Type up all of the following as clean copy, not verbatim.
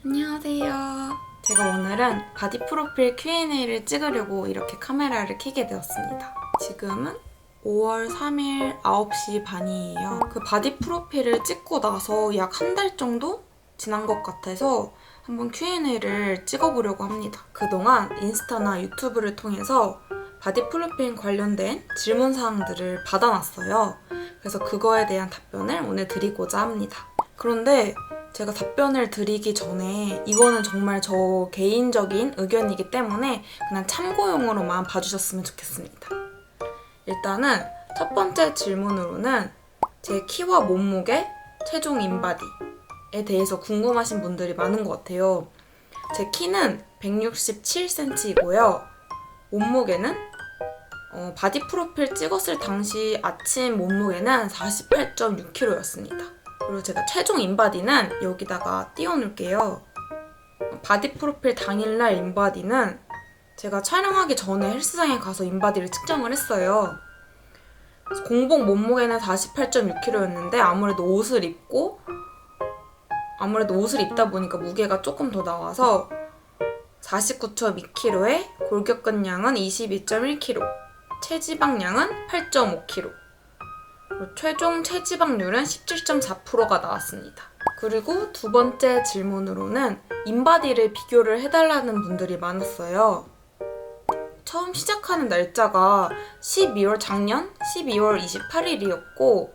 안녕하세요. 제가 오늘은 바디 프로필 Q&A를 찍으려고 이렇게 카메라를 켜게 되었습니다. 지금은 5월 3일 9시 반이에요. 그 바디 프로필을 찍고 나서 약 한 달 정도 지난 것 같아서 한번 Q&A를 찍어보려고 합니다. 그동안 인스타나 유튜브를 통해서 바디 프로필 관련된 질문사항들을 받아놨어요. 그래서 그거에 대한 답변을 오늘 드리고자 합니다. 그런데 제가 답변을 드리기 전에 이거는 정말 저 개인적인 의견이기 때문에 그냥 참고용으로만 봐주셨으면 좋겠습니다. 일단은 첫 번째 질문으로는 제 키와 몸무게, 최종 인바디에 대해서 궁금하신 분들이 많은 것 같아요. 제 키는 167cm이고요. 몸무게는 바디 프로필 찍었을 당시 아침 몸무게는 48.6kg였습니다. 그리고 제가 최종 인바디는 여기다가 띄워놓을게요. 바디 프로필 당일날 인바디는 제가 촬영하기 전에 헬스장에 가서 인바디를 측정을 했어요. 그래서 공복 몸무게는 48.6kg였는데 아무래도 옷을 입다 보니까 무게가 조금 더 나와서 49.2kg에 골격근량은 22.1kg, 체지방량은 8.5kg, 최종 체지방률은 17.4%가 나왔습니다. 그리고 두 번째 질문으로는 인바디를 비교를 해달라는 분들이 많았어요. 처음 시작하는 날짜가 작년 12월 28일이었고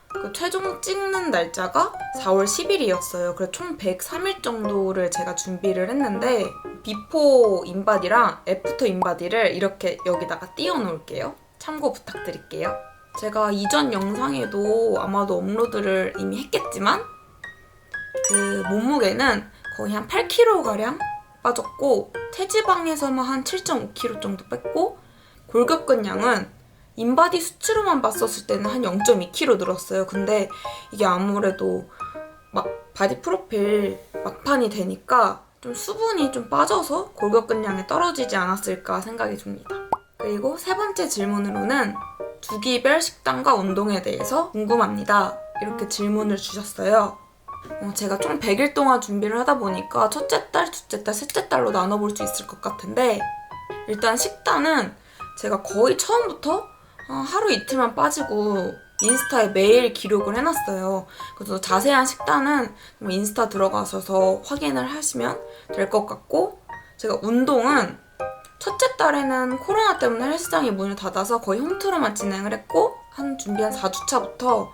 그 최종 찍는 날짜가 4월 10일이었어요. 그래서 총 103일 정도를 제가 준비를 했는데 비포 인바디랑 애프터 인바디를 이렇게 여기다가 띄워 놓을게요. 참고 부탁드릴게요. 제가 이전 영상에도 아마도 업로드를 이미 했겠지만 그 몸무게는 거의 한 8kg가량 빠졌고 체지방에서만 한 7.5kg 정도 뺐고 골격근량은 인바디 수치로만 봤었을 때는 한 0.2kg 늘었어요. 근데 이게 아무래도 막 바디 프로필 막판이 되니까 좀 수분이 좀 빠져서 골격근량이 떨어지지 않았을까 생각이 듭니다. 그리고 세 번째 질문으로는 주기별 식단과 운동에 대해서 궁금합니다. 이렇게 질문을 주셨어요. 제가 총 100일 동안 준비를 하다 보니까 첫째 달, 둘째 달, 셋째 달로 나눠볼 수 있을 것 같은데 일단 식단은 제가 거의 처음부터 하루 이틀만 빠지고 인스타에 매일 기록을 해놨어요. 그래서 자세한 식단은 인스타 들어가셔서 확인을 하시면 될 것 같고 제가 운동은 첫째 달에는 코로나 때문에 헬스장이 문을 닫아서 거의 홈트로만 진행을 했고 준비 한 4주차부터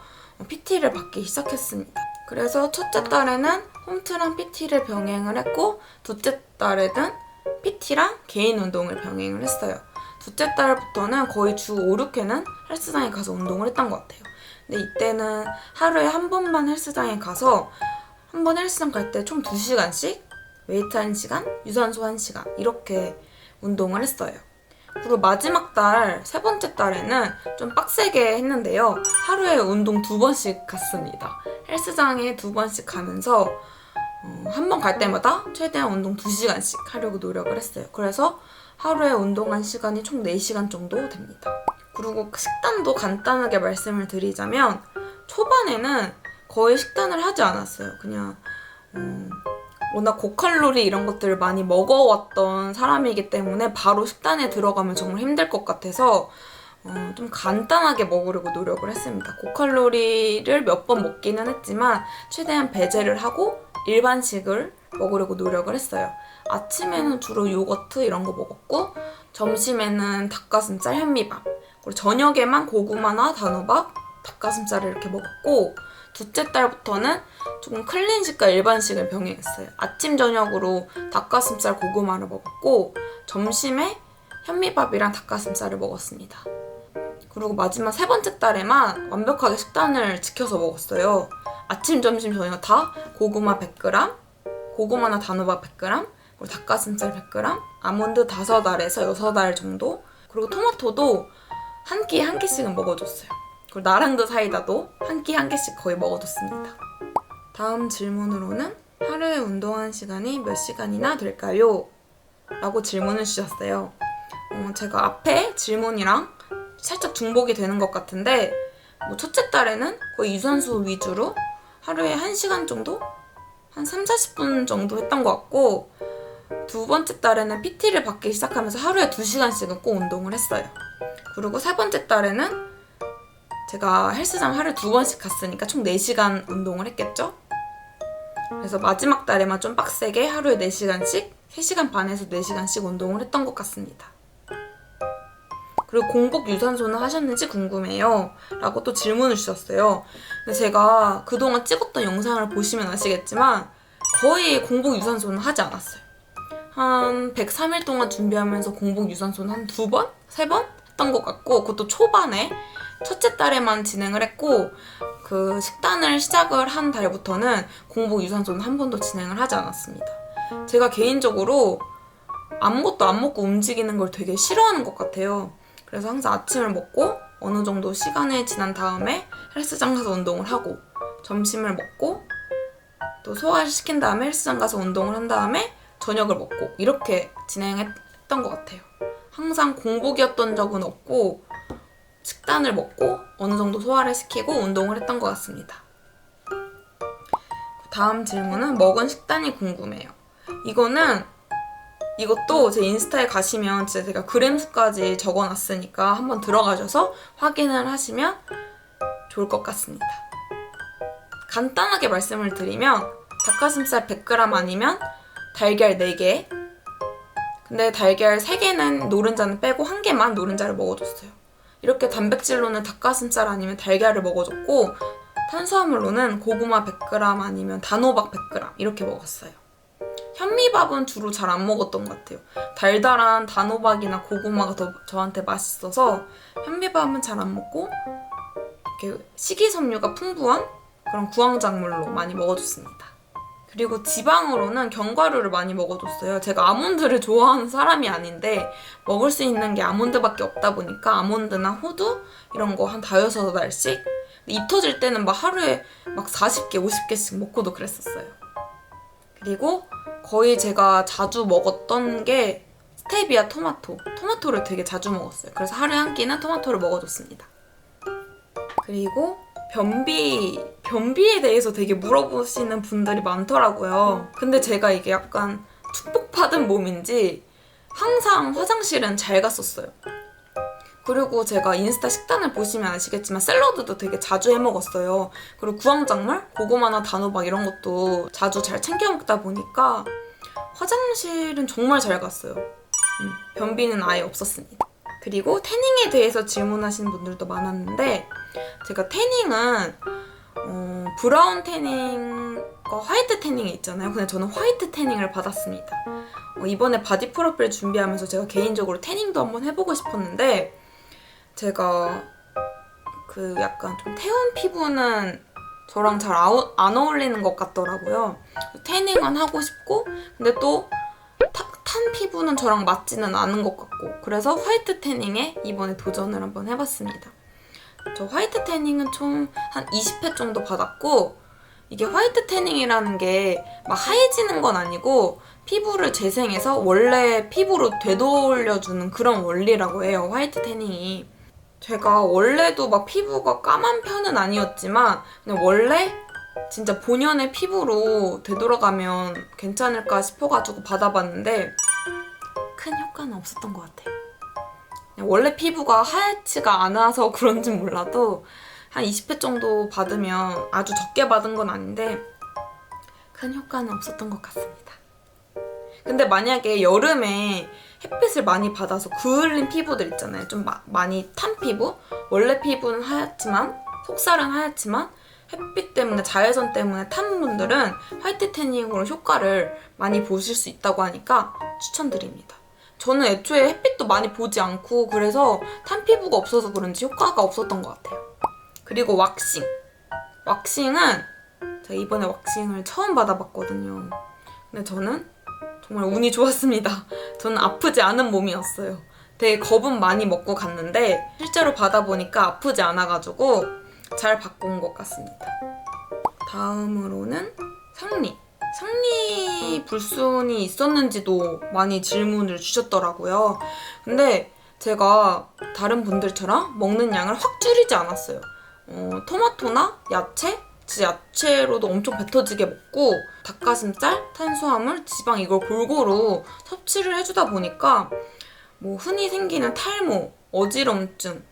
PT를 받기 시작했습니다. 그래서 첫째 달에는 홈트랑 PT를 병행을 했고 둘째 달에는 PT랑 개인 운동을 병행을 했어요. 둘째 달부터는 거의 주 5, 6회는 헬스장에 가서 운동을 했던 것 같아요. 근데 이때는 하루에 한 번만 헬스장에 가서 한 번 헬스장 갈 때 총 2시간씩 웨이트 1시간, 유산소 1시간 이렇게 운동을 했어요. 그리고 마지막 달, 세 번째 달에는 좀 빡세게 했는데요. 하루에 운동 2번씩 갔습니다. 헬스장에 2번씩 가면서 한 번 갈 때마다 최대한 운동 2시간씩 하려고 노력을 했어요. 그래서 하루에 운동한 시간이 총 4시간 정도 됩니다. 그리고 식단도 간단하게 말씀을 드리자면 초반에는 거의 식단을 하지 않았어요. 그냥 워낙 고칼로리 이런 것들을 많이 먹어왔던 사람이기 때문에 바로 식단에 들어가면 정말 힘들 것 같아서 좀 간단하게 먹으려고 노력을 했습니다. 고칼로리를 몇 번 먹기는 했지만 최대한 배제를 하고 일반식을 먹으려고 노력을 했어요. 아침에는 주로 요거트 이런 거 먹었고 점심에는 닭가슴살 현미밥 그리고 저녁에만 고구마나 단호박, 닭가슴살을 이렇게 먹었고 둘째 달부터는 조금 클린식과 일반식을 병행했어요. 아침 저녁으로 닭가슴살 고구마를 먹었고 점심에 현미밥이랑 닭가슴살을 먹었습니다. 그리고 마지막 세 번째 달에만 완벽하게 식단을 지켜서 먹었어요. 아침, 점심, 저녁 다 고구마 100g, 고구마나 단호박 100g, 그리고 닭가슴살 100g, 아몬드 5알에서 6알 정도, 그리고 토마토도 한 끼에 한 개씩은 먹어줬어요. 그리고 나랑도 사이다도 한 끼 한 개씩 거의 먹어줬습니다. 다음 질문으로는 하루에 운동하는 시간이 몇 시간이나 될까요? 라고 질문을 주셨어요. 제가 앞에 질문이랑 살짝 중복이 되는 것 같은데 첫째 달에는 거의 유산소 위주로 하루에 1시간 정도 한 3, 40분 정도 했던 것 같고 두 번째 달에는 PT를 받기 시작하면서 하루에 2시간씩은 꼭 운동을 했어요. 그리고 세 번째 달에는 제가 헬스장 하루에 2번씩 갔으니까 총 4시간 운동을 했겠죠? 그래서 마지막 달에만 좀 빡세게 하루에 4시간씩 3시간 반에서 4시간씩 운동을 했던 것 같습니다. 그리고 공복 유산소는 하셨는지 궁금해요 라고 또 질문을 주셨어요. 근데 제가 그동안 찍었던 영상을 보시면 아시겠지만 거의 공복 유산소는 하지 않았어요. 한 103일 동안 준비하면서 공복 유산소는 한 2번? 3번? 했던 것 같고 그것도 초반에 첫째 달에만 진행을 했고 그 식단을 시작을 한 달부터는 공복 유산소는 한 번도 진행을 하지 않았습니다. 제가 개인적으로 아무것도 안 먹고 움직이는 걸 되게 싫어하는 것 같아요. 그래서 항상 아침을 먹고 어느 정도 시간이 지난 다음에 헬스장 가서 운동을 하고 점심을 먹고 또 소화를 시킨 다음에 헬스장 가서 운동을 한 다음에 저녁을 먹고 이렇게 진행했던 것 같아요. 항상 공복이었던 적은 없고 식단을 먹고 어느 정도 소화를 시키고 운동을 했던 것 같습니다. 다음 질문은 먹은 식단이 궁금해요. 이것도 제 인스타에 가시면 진짜 제가 그램 수까지 적어놨으니까 한번 들어가셔서 확인을 하시면 좋을 것 같습니다. 간단하게 말씀을 드리면 닭가슴살 100g 아니면 달걀 4개, 근데 달걀 3개는 노른자는 빼고 1개만 노른자를 먹어줬어요. 이렇게 단백질로는 닭가슴살 아니면 달걀을 먹어줬고 탄수화물로는 고구마 100g 아니면 단호박 100g 이렇게 먹었어요. 현미밥은 주로 잘 안 먹었던 것 같아요. 달달한 단호박이나 고구마가 더 저한테 맛있어서 현미밥은 잘 안 먹고 이렇게 식이섬유가 풍부한 그런 구황작물로 많이 먹어줬습니다. 그리고 지방으로는 견과류를 많이 먹어줬어요. 제가 아몬드를 좋아하는 사람이 아닌데 먹을 수 있는 게 아몬드밖에 없다 보니까 아몬드나 호두 이런 거 한 5-6알씩 입 터질 때는 막 하루에 막 40개, 50개씩 먹고도 그랬었어요. 그리고 거의 제가 자주 먹었던 게 스테비아 토마토를 되게 자주 먹었어요. 그래서 하루에 한 끼는 토마토를 먹어줬습니다. 그리고 변비에 대해서 되게 물어보시는 분들이 많더라고요. 근데 제가 이게 약간 축복받은 몸인지 항상 화장실은 잘 갔었어요. 그리고 제가 인스타 식단을 보시면 아시겠지만 샐러드도 되게 자주 해먹었어요. 그리고 구황작물, 고구마나 단호박 이런 것도 자주 잘 챙겨 먹다 보니까 화장실은 정말 잘 갔어요. 변비는 아예 없었습니다. 그리고 태닝에 대해서 질문하시는 분들도 많았는데 제가 태닝은 브라운 태닝과 화이트 태닝이 있잖아요. 근데 저는 화이트 태닝을 받았습니다. 이번에 바디 프로필 준비하면서 제가 개인적으로 태닝도 한번 해보고 싶었는데 제가 그 약간 좀 태운 피부는 저랑 잘 안 어울리는 것 같더라고요. 태닝은 하고 싶고 근데 또 탄 피부는 저랑 맞지는 않은 것 같고 그래서 화이트 태닝에 이번에 도전을 한번 해봤습니다. 저 화이트 태닝은 총 한 20회 정도 받았고 이게 화이트 태닝이라는 게 막 하얘지는 건 아니고 피부를 재생해서 원래 피부로 되돌려주는 그런 원리라고 해요. 화이트 태닝이. 제가 원래도 막 피부가 까만 편은 아니었지만 그냥 원래 진짜 본연의 피부로 되돌아가면 괜찮을까 싶어가지고 받아봤는데 큰 효과는 없었던 것 같아요. 원래 피부가 하얗지가 않아서 그런지 몰라도 한 20회 정도 받으면 아주 적게 받은 건 아닌데 큰 효과는 없었던 것 같습니다. 근데 만약에 여름에 햇빛을 많이 받아서 그을린 피부들 있잖아요. 좀 많이 탄 피부? 원래 피부는 하얗지만 속살은 하얗지만 햇빛 때문에 자외선 때문에 탄 분들은 화이트 태닝으로 효과를 많이 보실 수 있다고 하니까 추천드립니다. 저는 애초에 햇빛도 많이 보지 않고 그래서 탄 피부가 없어서 그런지 효과가 없었던 것 같아요. 그리고 왁싱은 제가 이번에 왁싱을 처음 받아봤거든요. 근데 저는 정말 운이 좋았습니다. 저는 아프지 않은 몸이었어요. 되게 겁은 많이 먹고 갔는데 실제로 받아보니까 아프지 않아가지고 잘 받고 온 것 같습니다. 다음으로는 생리 불순이 있었는지도 많이 질문을 주셨더라고요. 근데 제가 다른 분들처럼 먹는 양을 확 줄이지 않았어요. 토마토나 야채, 진짜 야채로도 엄청 배 터지게 먹고 닭가슴살, 탄수화물, 지방 이걸 골고루 섭취를 해주다 보니까 뭐 흔히 생기는 탈모, 어지럼증,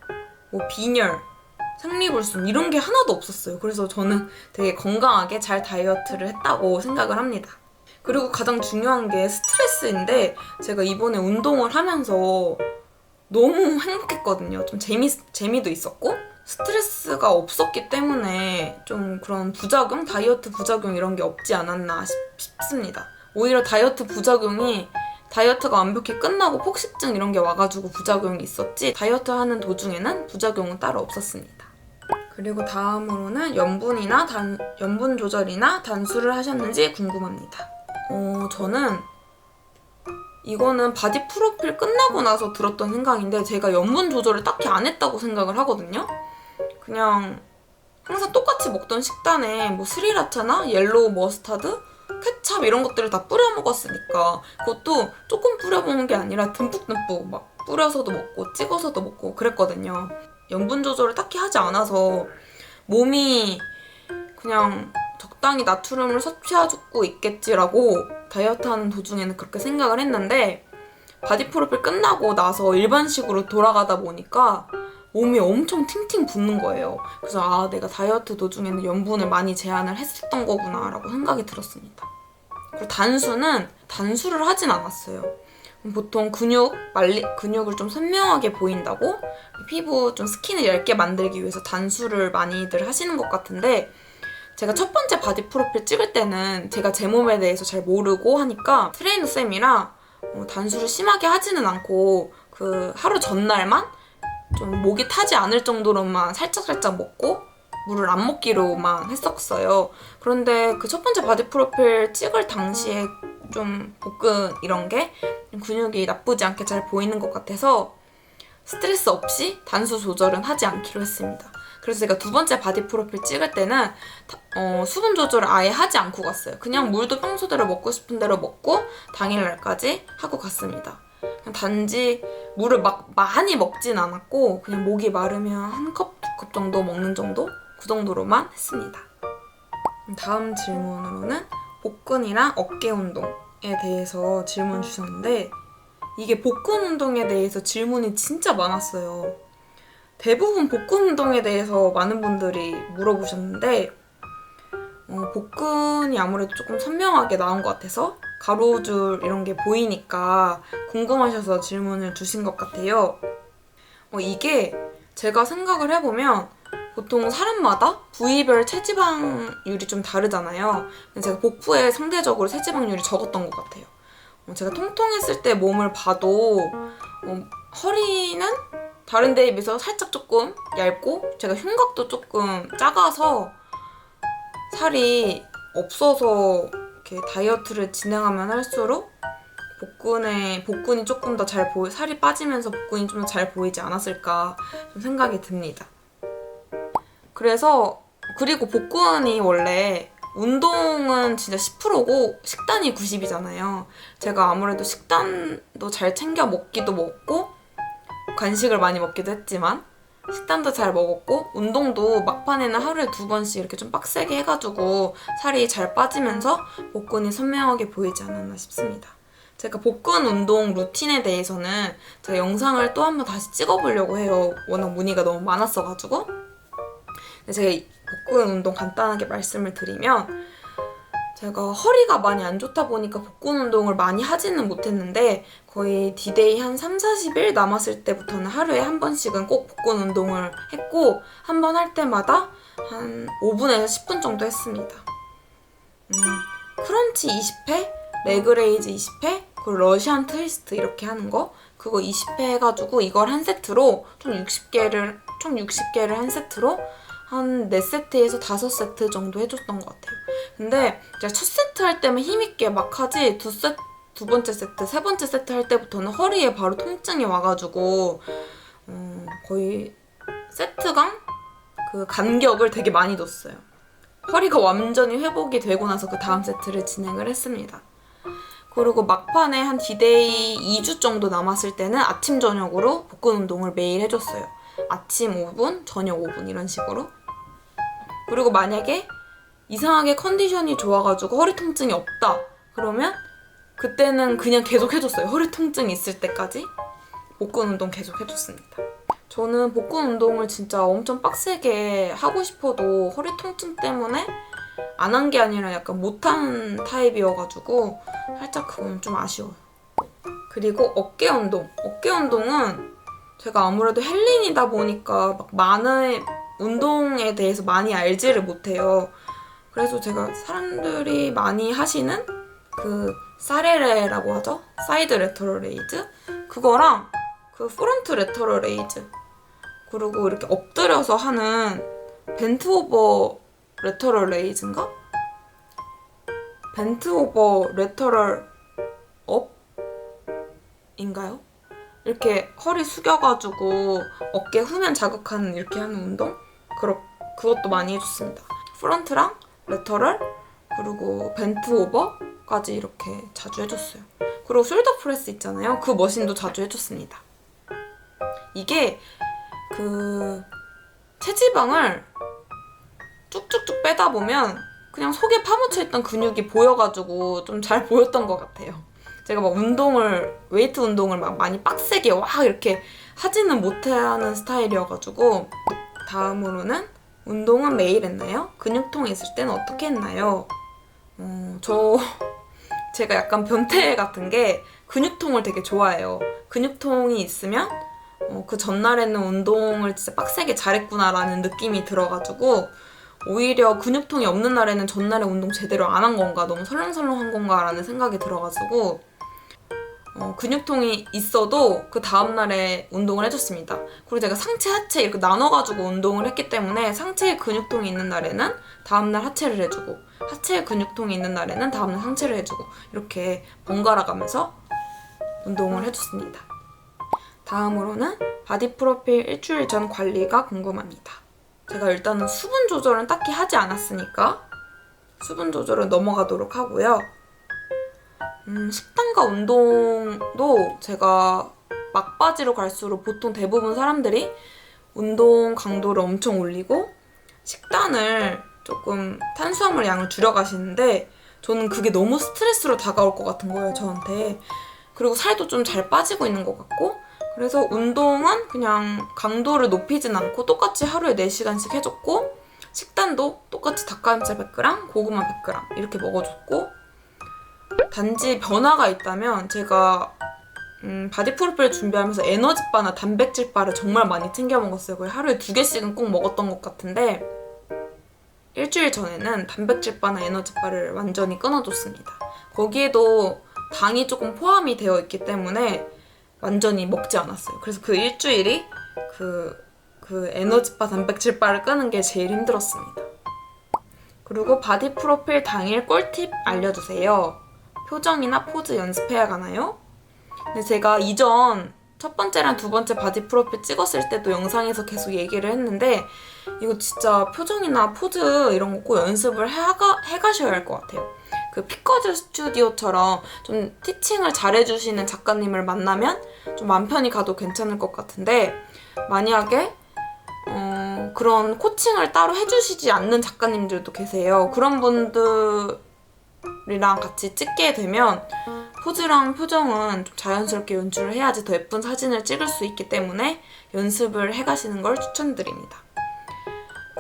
뭐 빈혈, 생리불순 이런 게 하나도 없었어요. 그래서 저는 되게 건강하게 잘 다이어트를 했다고 생각을 합니다. 그리고 가장 중요한 게 스트레스인데 제가 이번에 운동을 하면서 너무 행복했거든요. 좀 재미도 있었고 스트레스가 없었기 때문에 좀 그런 부작용, 다이어트 부작용 이런 게 없지 않았나 싶습니다. 오히려 다이어트가 완벽히 끝나고 폭식증 이런 게 와가지고 부작용이 있었지 다이어트 하는 도중에는 부작용은 따로 없었습니다. 그리고 다음으로는 염분 조절이나 단수를 하셨는지 궁금합니다. 저는 이거는 바디 프로필 끝나고 나서 들었던 생각인데 제가 염분 조절을 딱히 안 했다고 생각을 하거든요. 그냥 항상 똑같이 먹던 식단에 뭐 스리라차나 옐로우 머스타드, 케찹 이런 것들을 다 뿌려 먹었으니까 그것도 조금 뿌려 먹는 게 아니라 듬뿍듬뿍 막 뿌려서도 먹고 찍어서도 먹고 그랬거든요. 염분 조절을 딱히 하지 않아서 몸이 그냥 적당히 나트륨을 섭취하고 있겠지라고 다이어트하는 도중에는 그렇게 생각을 했는데 바디 프로필 끝나고 나서 일반식으로 돌아가다 보니까 몸이 엄청 팅팅 붓는 거예요. 그래서 내가 다이어트 도중에는 염분을 많이 제한을 했었던 거구나 라고 생각이 들었습니다. 그리고 단수를 하진 않았어요. 보통 근육을 좀 선명하게 보인다고 피부 좀 스킨을 얇게 만들기 위해서 단수를 많이들 하시는 것 같은데 제가 첫 번째 바디 프로필 찍을 때는 제가 제 몸에 대해서 잘 모르고 하니까 트레이너 쌤이랑 단수를 심하게 하지는 않고 그 하루 전날만 좀 목이 타지 않을 정도로만 살짝살짝 먹고 물을 안 먹기로만 했었어요. 그런데 그 첫 번째 바디 프로필 찍을 당시에 좀 복근 이런 게 근육이 나쁘지 않게 잘 보이는 것 같아서 스트레스 없이 단수 조절은 하지 않기로 했습니다. 그래서 제가 두 번째 바디 프로필 찍을 때는 수분 조절을 아예 하지 않고 갔어요. 그냥 물도 평소대로 먹고 싶은 대로 먹고 당일날까지 하고 갔습니다. 그냥 단지 물을 막 많이 먹진 않았고 그냥 목이 마르면 한 컵, 두 컵 정도 먹는 정도? 그 정도로만 했습니다. 다음 질문으로는 복근이랑 어깨 운동에 대해서 질문 주셨는데 이게 복근 운동에 대해서 질문이 진짜 많았어요. 대부분 복근 운동에 대해서 많은 분들이 물어보셨는데 복근이 아무래도 조금 선명하게 나온 것 같아서 가로줄 이런 게 보이니까 궁금하셔서 질문을 주신 것 같아요. 이게 제가 생각을 해보면 보통 사람마다 부위별 체지방률이 좀 다르잖아요. 제가 복부에 상대적으로 체지방률이 적었던 것 같아요. 제가 통통했을 때 몸을 봐도 허리는 다른 데에 비해서 살짝 조금 얇고 제가 흉곽도 조금 작아서 살이 없어서 이렇게 다이어트를 진행하면 할수록 복근이 조금 더 살이 빠지면서 복근이 좀 더 잘 보이지 않았을까 좀 생각이 듭니다. 그리고 복근이 원래 운동은 진짜 10%고 식단이 90이잖아요. 제가 아무래도 식단도 잘 챙겨 먹기도 먹고 간식을 많이 먹기도 했지만 식단도 잘 먹었고 운동도 막판에는 하루에 2번씩 이렇게 좀 빡세게 해가지고 살이 잘 빠지면서 복근이 선명하게 보이지 않았나 싶습니다. 제가 복근 운동 루틴에 대해서는 제가 영상을 또 한번 다시 찍어보려고 해요. 워낙 문의가 너무 많았어가지고. 제가 복근 운동 간단하게 말씀을 드리면 제가 허리가 많이 안 좋다 보니까 복근 운동을 많이 하지는 못했는데 거의 D-Day 한 3-40일 남았을 때부터는 하루에 한 번씩은 꼭 복근 운동을 했고 한 번 할 때마다 한 5분에서 10분 정도 했습니다. 크런치 20회, 레그레이즈 20회, 그리고 러시안 트위스트 이렇게 하는 거 그거 20회 해가지고 이걸 한 세트로 총 60개를 한 세트로 한 4세트에서 5세트 정도 해줬던 것 같아요. 근데 제가 첫 세트 할 때만 힘있게 막 하지 두 번째 세트, 세 번째 세트 할 때부터는 허리에 바로 통증이 와가지고 거의 세트당 그 간격을 되게 많이 뒀어요. 허리가 완전히 회복이 되고 나서 그 다음 세트를 진행을 했습니다. 그리고 막판에 한 D-Day 2주 정도 남았을 때는 아침 저녁으로 복근 운동을 매일 해줬어요. 아침 5분, 저녁 5분 이런 식으로. 그리고 만약에 이상하게 컨디션이 좋아가지고 허리 통증이 없다 그러면 그때는 그냥 계속 해줬어요. 허리 통증이 있을 때까지 복근 운동 계속 해줬습니다. 저는 복근 운동을 진짜 엄청 빡세게 하고 싶어도 허리 통증 때문에 안 한 게 아니라 약간 못한 타입이어가지고 살짝 그건 좀 아쉬워요. 그리고 어깨 운동. 어깨 운동은 제가 아무래도 헬린이다 보니까 막 많은 운동에 대해서 많이 알지를 못해요. 그래서 제가 사람들이 많이 하시는 그 사레레라고 하죠? 사이드 레터럴 레이즈? 그거랑 그 프론트 레터럴 레이즈 그리고 이렇게 엎드려서 하는 벤트 오버 레터럴 레이즈인가? 벤트 오버 레터럴 업인가요? 이렇게 허리 숙여가지고 어깨 후면 자극하는 이렇게 하는 운동? 그것도 많이 해줬습니다. 프런트랑 레터럴 그리고 벤트 오버까지 이렇게 자주 해줬어요. 그리고 숄더 프레스 있잖아요. 그 머신도 자주 해줬습니다. 이게 그 체지방을 쭉쭉쭉 빼다 보면 그냥 속에 파묻혀 있던 근육이 보여가지고 좀 잘 보였던 것 같아요. 제가 막 웨이트 운동을 막 많이 빡세게 와 이렇게 하지는 못하는 스타일이어가지고 다음으로는 운동은 매일 했나요? 근육통이 있을 때는 어떻게 했나요? 제가 약간 변태 같은 게 근육통을 되게 좋아해요. 근육통이 있으면 그 전날에는 운동을 진짜 빡세게 잘했구나라는 느낌이 들어가지고 오히려 근육통이 없는 날에는 전날에 운동 제대로 안 한 건가 너무 설렁설렁한 건가라는 생각이 들어가지고 근육통이 있어도 그 다음날에 운동을 해줬습니다. 그리고 제가 상체, 하체 이렇게 나눠가지고 운동을 했기 때문에 상체에 근육통이 있는 날에는 다음날 하체를 해주고 하체에 근육통이 있는 날에는 다음날 상체를 해주고 이렇게 번갈아 가면서 운동을 해줬습니다. 다음으로는 바디 프로필 일주일 전 관리가 궁금합니다. 제가 일단은 수분 조절은 딱히 하지 않았으니까 수분 조절은 넘어가도록 하고요. 식단과 운동도 제가 막바지로 갈수록 보통 대부분 사람들이 운동 강도를 엄청 올리고 식단을 조금 탄수화물 양을 줄여가시는데 저는 그게 너무 스트레스로 다가올 것 같은 거예요, 저한테. 그리고 살도 좀 잘 빠지고 있는 것 같고 그래서 운동은 그냥 강도를 높이진 않고 똑같이 하루에 4시간씩 해줬고 식단도 똑같이 닭가슴살 100g, 고구마 100g 이렇게 먹어줬고 단지 변화가 있다면 제가 바디 프로필 준비하면서 에너지바나 단백질바를 정말 많이 챙겨 먹었어요. 거의 하루에 2개씩은 꼭 먹었던 것 같은데 일주일 전에는 단백질바나 에너지바를 완전히 끊어줬습니다. 거기에도 당이 조금 포함이 되어 있기 때문에 완전히 먹지 않았어요. 그래서 그 일주일이 그 에너지바, 단백질바를 끄는 게 제일 힘들었습니다. 그리고 바디 프로필 당일 꿀팁 알려주세요. 표정이나 포즈 연습해야 하나요? 근데 제가 이전 첫 번째랑 두 번째 바디 프로필 찍었을 때도 영상에서 계속 얘기를 했는데 이거 진짜 표정이나 포즈 이런 거 꼭 연습을 해가셔야 할 것 같아요. 그 피커즈 스튜디오처럼 좀 티칭을 잘해주시는 작가님을 만나면 좀 맘 편히 가도 괜찮을 것 같은데 만약에 그런 코칭을 따로 해주시지 않는 작가님들도 계세요. 그런 분들이랑 같이 찍게 되면 포즈랑 표정은 좀 자연스럽게 연출을 해야지 더 예쁜 사진을 찍을 수 있기 때문에 연습을 해가시는 걸 추천드립니다.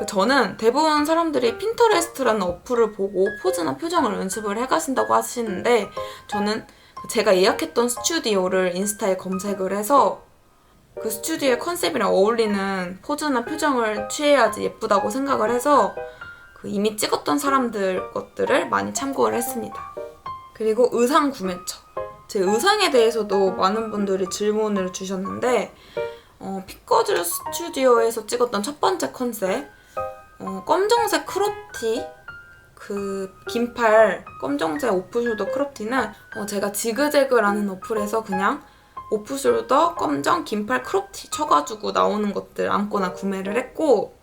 저는 대부분 사람들이 핀터레스트라는 어플을 보고 포즈나 표정을 연습을 해가신다고 하시는데 저는 제가 예약했던 스튜디오를 인스타에 검색을 해서 그 스튜디오의 컨셉이랑 어울리는 포즈나 표정을 취해야지 예쁘다고 생각을 해서 이미 찍었던 사람들 것들을 많이 참고를 했습니다. 그리고 의상 구매처. 제 의상에 대해서도 많은 분들이 질문을 주셨는데 피커즈 스튜디오에서 찍었던 첫 번째 컨셉 검정색 크롭티 그 긴팔 검정색 오프숄더 크롭티는 제가 지그재그라는 어플에서 그냥 오프숄더 검정 긴팔 크롭티 쳐가지고 나오는 것들 아무거나 구매를 했고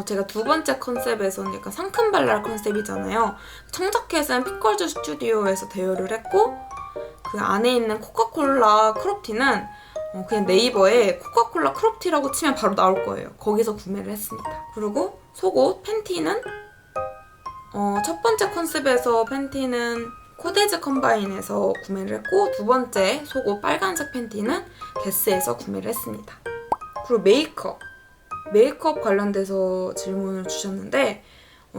제가 두 번째 컨셉에서는 약간 상큼발랄 컨셉이잖아요. 청자켓은 피커즈 스튜디오에서 대여를 했고 그 안에 있는 코카콜라 크롭티는 그냥 네이버에 코카콜라 크롭티라고 치면 바로 나올 거예요. 거기서 구매를 했습니다. 그리고 속옷, 팬티는 첫 번째 컨셉에서 팬티는 코데즈 컴바인에서 구매를 했고 두 번째 속옷 빨간색 팬티는 게스에서 구매를 했습니다. 그리고 메이크업 관련돼서 질문을 주셨는데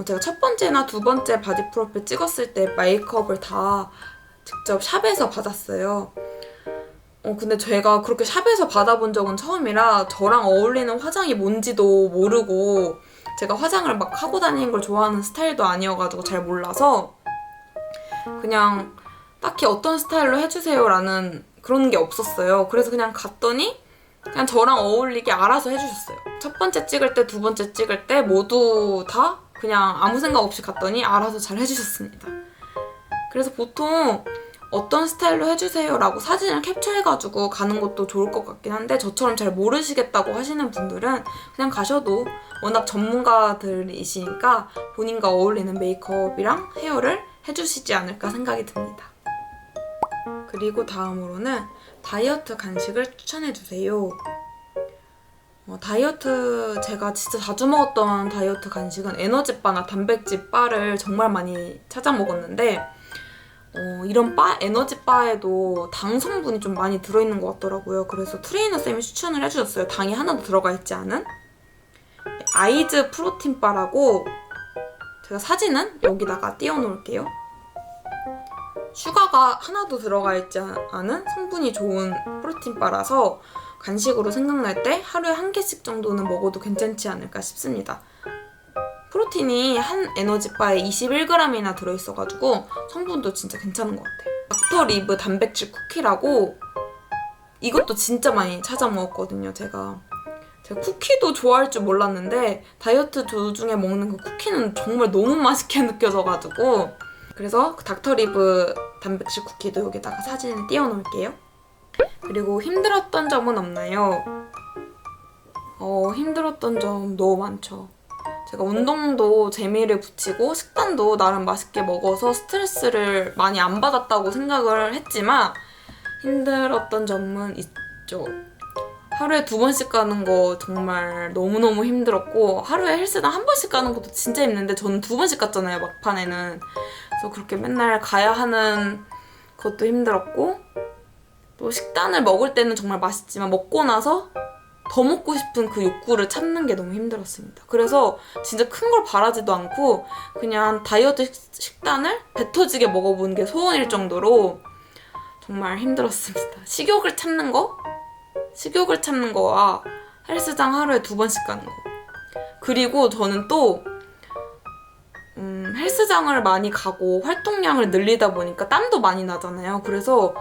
제가 첫 번째나 두 번째 바디 프로필 찍었을 때 메이크업을 다 직접 샵에서 받았어요. 근데 제가 그렇게 샵에서 받아본 적은 처음이라 저랑 어울리는 화장이 뭔지도 모르고 제가 화장을 막 하고 다니는 걸 좋아하는 스타일도 아니어가지고 잘 몰라서 그냥 딱히 어떤 스타일로 해주세요라는 그런 게 없었어요. 그래서 그냥 갔더니 그냥 저랑 어울리게 알아서 해주셨어요. 첫 번째 찍을 때, 두 번째 찍을 때 모두 다 그냥 아무 생각 없이 갔더니 알아서 잘 해주셨습니다. 그래서 보통 어떤 스타일로 해주세요라고 사진을 캡처해가지고 가는 것도 좋을 것 같긴 한데 저처럼 잘 모르시겠다고 하시는 분들은 그냥 가셔도 워낙 전문가들이시니까 본인과 어울리는 메이크업이랑 헤어를 해주시지 않을까 생각이 듭니다. 그리고 다음으로는 다이어트 간식을 추천해주세요. 다이어트 제가 진짜 자주 먹었던 다이어트 간식은 에너지바나 단백질 바를 정말 많이 찾아 먹었는데 이런 바, 에너지바에도 당 성분이 좀 많이 들어있는 것 같더라고요. 그래서 트레이너쌤이 추천을 해주셨어요. 당이 하나도 들어가 있지 않은 아이즈 프로틴 바라고 제가 사진은 여기다가 띄워놓을게요. 슈가가 하나도 들어가 있지 않은 성분이 좋은 프로틴 바라서 간식으로 생각날 때 하루에 한 개씩 정도는 먹어도 괜찮지 않을까 싶습니다. 프로틴이 한 에너지바에 21g이나 들어있어가지고 성분도 진짜 괜찮은 것 같아요. 닥터 리브 단백질 쿠키라고 이것도 진짜 많이 찾아 먹었거든요. 제가 쿠키도 좋아할 줄 몰랐는데 다이어트 도중에 먹는 그 쿠키는 정말 너무 맛있게 느껴져가지고 그래서 그 닥터 리브 단백질 쿠키도 여기다가 사진을 띄워놓을게요. 그리고 힘들었던 점은 없나요? 힘들었던 점 너무 많죠. 제가 운동도 재미를 붙이고 식단도 나름 맛있게 먹어서 스트레스를 많이 안 받았다고 생각을 했지만 힘들었던 점은 있죠. 하루에 2번씩 가는 거 정말 너무너무 힘들었고 하루에 헬스장 1번씩 가는 것도 진짜 힘든데 저는 2번씩 갔잖아요, 막판에는. 그래서 그렇게 맨날 가야 하는 것도 힘들었고 또 식단을 먹을 때는 정말 맛있지만 먹고 나서 더 먹고 싶은 그 욕구를 참는 게 너무 힘들었습니다. 그래서 진짜 큰 걸 바라지도 않고 그냥 다이어트 식단을 배 터지게 먹어보는 게 소원일 정도로 정말 힘들었습니다. 식욕을 참는 거와 헬스장 하루에 2번씩 가는 거. 그리고 저는 또 헬스장을 많이 가고 활동량을 늘리다 보니까 땀도 많이 나잖아요. 그래서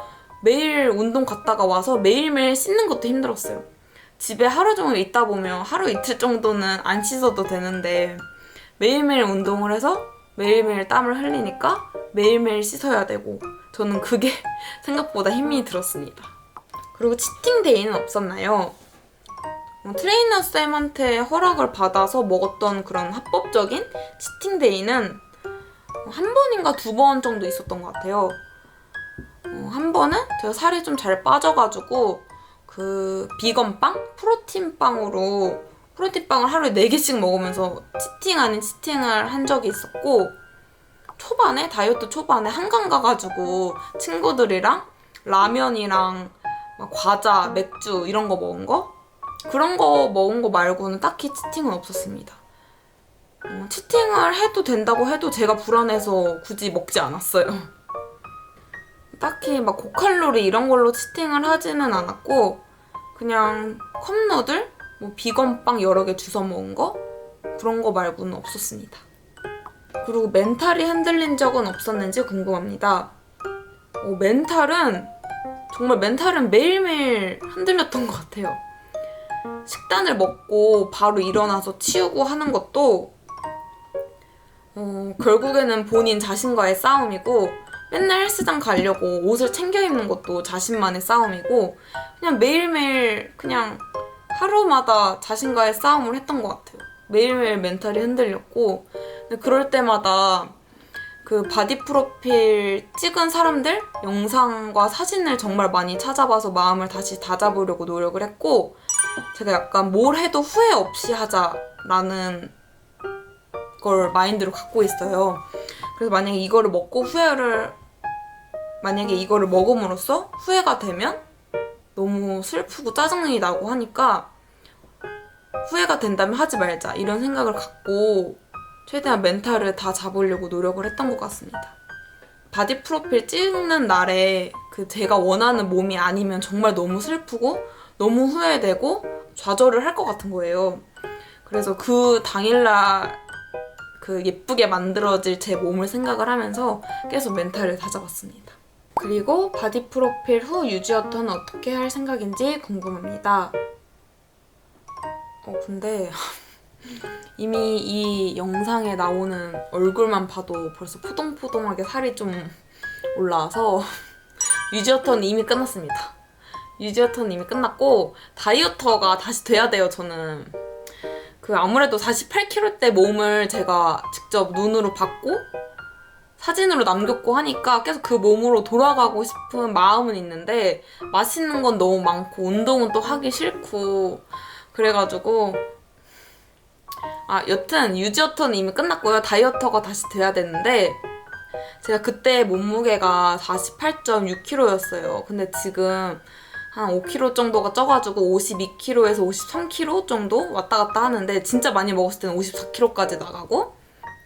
매일 운동 갔다가 와서 매일매일 씻는 것도 힘들었어요. 집에 하루 종일 있다 보면 하루 이틀 정도는 안 씻어도 되는데 매일매일 운동을 해서 매일매일 땀을 흘리니까 매일매일 씻어야 되고 저는 그게 생각보다 힘이 들었습니다. 그리고 치팅데이는 없었나요? 트레이너 쌤한테 허락을 받아서 먹었던 그런 합법적인 치팅데이는 한 번인가 2번 정도 있었던 것 같아요. 한 번은 제가 살이 좀 잘 빠져가지고 그 비건빵? 프로틴빵을 하루에 4개씩 먹으면서 치팅 아닌 치팅을 한 적이 있었고 다이어트 초반에 한강 가가지고 친구들이랑 라면이랑 막 과자, 맥주 이런 거 먹은 거? 그런 거 먹은 거 말고는 딱히 치팅은 없었습니다. 치팅을 해도 된다고 해도 제가 불안해서 굳이 먹지 않았어요. 딱히 막 고칼로리 이런 걸로 치팅을 하지는 않았고 그냥 컵누들, 뭐 비건빵 여러 개 주워 먹은 거? 그런 거 말고는 없었습니다. 그리고 멘탈이 흔들린 적은 없었는지 궁금합니다. 멘탈은 매일매일 흔들렸던 것 같아요. 식단을 먹고 바로 일어나서 치우고 하는 것도 결국에는 본인 자신과의 싸움이고 맨날 헬스장 가려고 옷을 챙겨 입는 것도 자신만의 싸움이고 그냥 매일매일 그냥 하루마다 자신과의 싸움을 했던 것 같아요. 매일매일 멘탈이 흔들렸고 근데 그럴 때마다 그 바디 프로필 찍은 사람들 영상과 사진을 정말 많이 찾아봐서 마음을 다시 다잡으려고 노력을 했고 제가 약간 뭘 해도 후회 없이 하자라는 걸 마인드로 갖고 있어요. 그래서 만약에 이거를 먹음으로써 후회가 되면 너무 슬프고 짜증이 나고 하니까 후회가 된다면 하지 말자 이런 생각을 갖고 최대한 멘탈을 다 잡으려고 노력을 했던 것 같습니다. 바디 프로필 찍는 날에 제가 원하는 몸이 아니면 정말 너무 슬프고 너무 후회되고 좌절을 할 것 같은 거예요. 그래서 그 당일날 예쁘게 만들어질 제 몸을 생각을 하면서 계속 멘탈을 다잡았습니다. 그리고 바디 프로필 후 유지어터는 어떻게 할 생각인지 궁금합니다. 근데 이미 이 영상에 나오는 얼굴만 봐도 벌써 포동포동하게 살이 좀 올라와서 유지어터는 이미 끝났습니다. 유지어터는 이미 끝났고 다이어터가 다시 돼야 돼요. 저는 아무래도 48kg 몸을 제가 직접 눈으로 봤고 사진으로 남겼고 하니까 계속 그 몸으로 돌아가고 싶은 마음은 있는데 맛있는 건 너무 많고 운동은 또 하기 싫고 그래가지고 여튼 유지어터는 이미 끝났고요. 다이어터가 다시 돼야 되는데 제가 그때 몸무게가 48.6kg였어요. 근데 지금 한 5kg 정도가 쪄가지고 52kg에서 53kg 정도 왔다 갔다 하는데 진짜 많이 먹었을 때는 54kg까지 나가고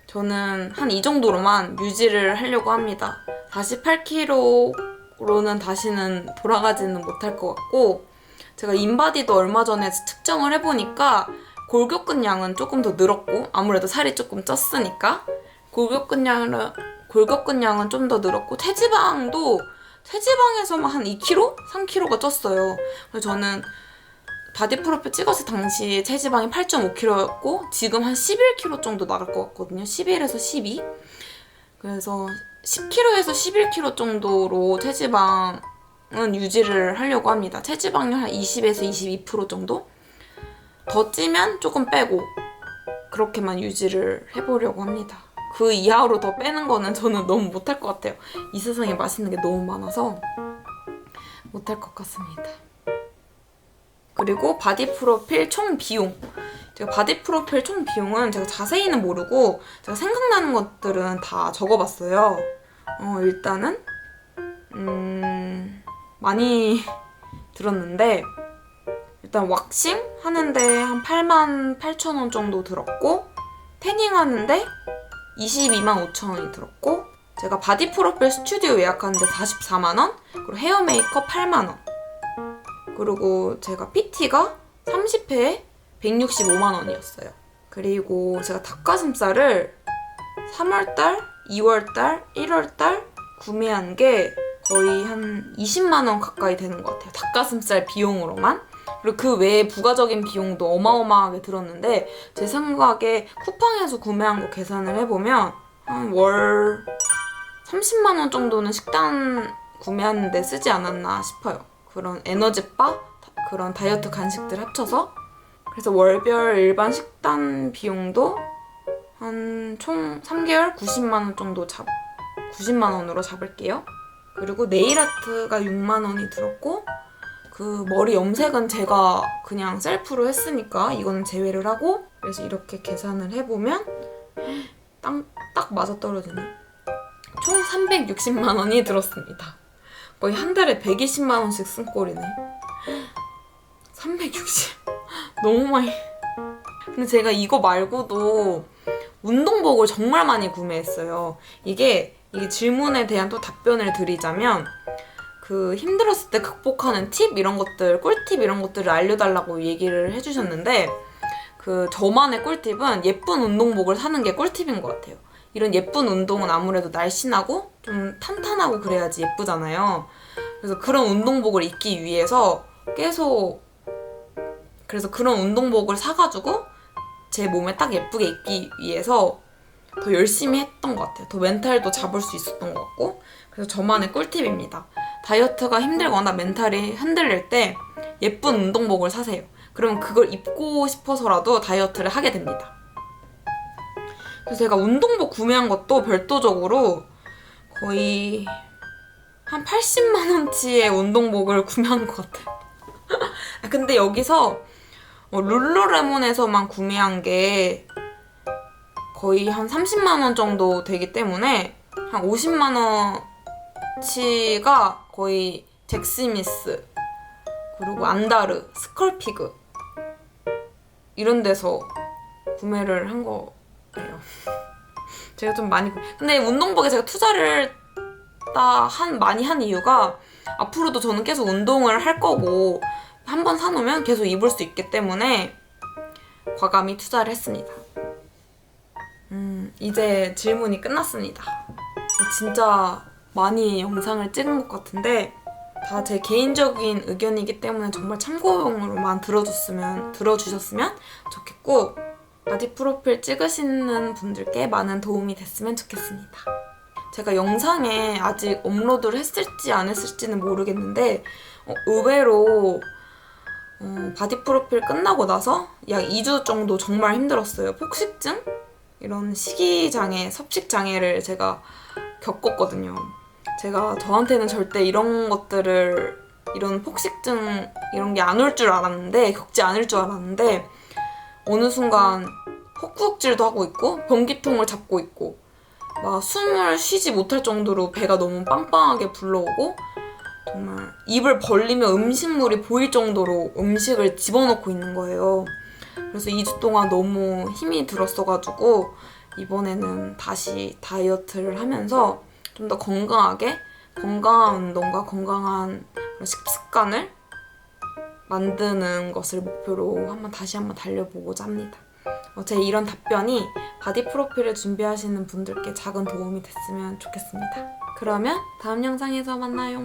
저는 한 이 정도로만 유지를 하려고 합니다. 48kg로는 다시는 돌아가지는 못할 것 같고 제가 인바디도 얼마 전에 측정을 해보니까 골격근량은 조금 더 늘었고 아무래도 살이 조금 쪘으니까 골격근량은 좀 더 늘었고 체지방에서만 한 2kg? 3kg가 쪘어요. 그래서 저는 바디 프로필 찍었을 당시에 체지방이 8.5kg였고 지금 한 11kg 정도 나갈 것 같거든요. 11에서 12. 그래서 10kg에서 11kg 정도로 체지방은 유지를 하려고 합니다. 체지방률 한 20에서 22% 정도? 더 찌면 조금 빼고 그렇게만 유지를 해보려고 합니다. 그 이하로 더 빼는 거는 저는 너무 못할 것 같아요. 이 세상에 맛있는 게 너무 많아서 못할 것 같습니다. 그리고 바디 프로필 총 비용. 제가 바디 프로필 총 비용은 제가 자세히는 모르고 제가 생각나는 것들은 다 적어봤어요. 일단은 많이 들었는데 일단 왁싱 하는데 한 88,000원 정도 들었고 태닝 하는데 225,000원이 들었고 제가 바디 프로필 스튜디오 예약하는데 44만원 그리고 헤어 메이크업 8만원 그리고 제가 PT가 30회에 165만원이었어요. 그리고 제가 닭가슴살을 3월달, 2월달, 1월달 구매한 게 거의 한 20만원 가까이 되는 것 같아요. 닭가슴살 비용으로만. 그리고 그 외에 부가적인 비용도 어마어마하게 들었는데 제 생각에 쿠팡에서 구매한 거 계산을 해보면 한 월 30만원 정도는 식단 구매하는데 쓰지 않았나 싶어요. 그런 에너지바, 그런 다이어트 간식들 합쳐서. 그래서 월별 일반 식단 비용도 한 총 3개월 90만원 정도 90만원으로 잡을게요. 그리고 네일아트가 6만원이 들었고 그 머리 염색은 제가 그냥 셀프로 했으니까 이거는 제외를 하고 그래서 이렇게 계산을 해보면 딱 맞아떨어지네. 총 360만원이 들었습니다. 거의 한 달에 120만원씩 쓴 꼴이네. 360 너무 많이. 근데 제가 이거 말고도 운동복을 정말 많이 구매했어요. 이게 질문에 대한 또 답변을 드리자면 힘들었을 때 극복하는 팁 이런 것들, 꿀팁 이런 것들을 알려달라고 얘기를 해주셨는데 저만의 꿀팁은 예쁜 운동복을 사는 게 꿀팁인 것 같아요. 이런 예쁜 운동은 아무래도 날씬하고 좀 탄탄하고 그래야지 예쁘잖아요. 그래서 그런 운동복을 입기 위해서 그래서 그런 운동복을 사가지고 제 몸에 딱 예쁘게 입기 위해서 더 열심히 했던 것 같아요. 더 멘탈도 잡을 수 있었던 것 같고 그래서 저만의 꿀팁입니다. 다이어트가 힘들거나 멘탈이 흔들릴 때 예쁜 운동복을 사세요. 그러면 그걸 입고 싶어서라도 다이어트를 하게 됩니다. 그래서 제가 운동복 구매한 것도 별도적으로 거의 한 80만원치의 운동복을 구매한 것 같아요. 근데 여기서 룰루레몬에서만 구매한 게 거의 한 30만 원 정도 되기 때문에 한 50만 원치가 거의 잭스미스, 그리고 안다르, 스컬피그 이런 데서 구매를 한 거예요. 제가 좀 많이 근데 운동복에 제가 투자를 많이 한 이유가 앞으로도 저는 계속 운동을 할 거고 한번 사놓으면 계속 입을 수 있기 때문에 과감히 투자를 했습니다. 이제 질문이 끝났습니다. 진짜 많이 영상을 찍은 것 같은데 다 제 개인적인 의견이기 때문에 정말 참고용으로만 들어주셨으면 좋겠고, 바디 프로필 찍으시는 분들께 많은 도움이 됐으면 좋겠습니다. 제가 영상에 아직 업로드를 했을지 안 했을지는 모르겠는데 의외로 바디 프로필 끝나고 나서 약 2주 정도 정말 힘들었어요. 폭식증? 이런 식이장애, 섭식장애를 제가 겪었거든요. 제가 저한테는 절대 이런 폭식증 이런 게 안 올 줄 알았는데, 겪지 않을 줄 알았는데 어느 순간 헛구역질도 하고 있고 변기통을 잡고 있고 막 숨을 쉬지 못할 정도로 배가 너무 빵빵하게 불러오고 정말 입을 벌리면 음식물이 보일 정도로 음식을 집어넣고 있는 거예요. 그래서 2주 동안 너무 힘이 들었어가지고 이번에는 다시 다이어트를 하면서 좀 더 건강한 운동과 건강한 식습관을 만드는 것을 목표로 다시 한번 달려보고자 합니다. 제 이런 답변이 바디 프로필을 준비하시는 분들께 작은 도움이 됐으면 좋겠습니다. 그러면 다음 영상에서 만나요.